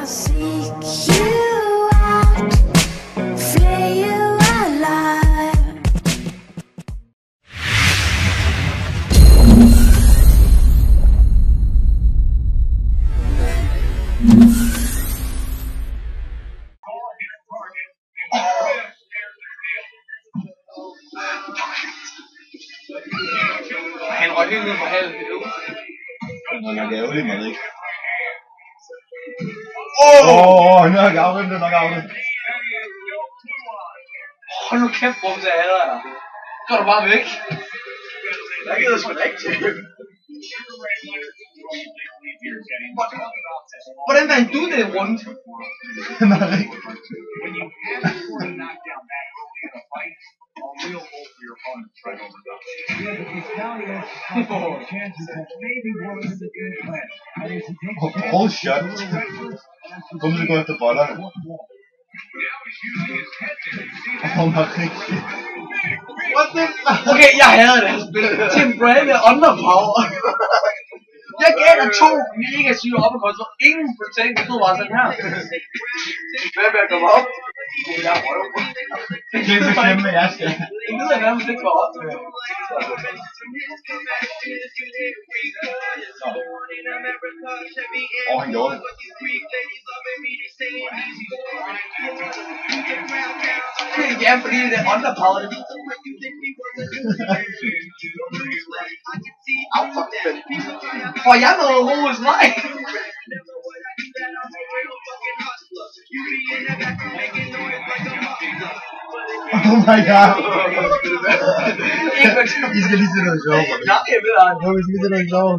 I'll seek you out, flay you alive. Han røg helt ned på halen i det. Nå, nok ærgerligt, man ikke. Nok ærgerligt, nok ærgerligt. Hold nu kæft, hvor jeg hader dig. Så er du bare væk. Jeg gider sgu da ikke til. Hvordan vandt du det rundt? Nej, ikke. Hold shot. Kom nu gå efter bollerne. What the fuck? Okay, jeg hader det her spil. Tim Brand er underpower. Jeg gav dig 2 mega syge uppercuts, og ingen ting, det stod bare sådan her. Hvad vil jeg komme op? Jeg røv. Det er bestemme, jeg skal. Det lyder nærmest ikke for op. Han gjorde det. Ja, fordi det er underpower. Får jeg noget ros? Nej. Oh my god. I skal lige se noget sjovt. Nej, jeg ved ej. Vi skal lige se noget sjovt.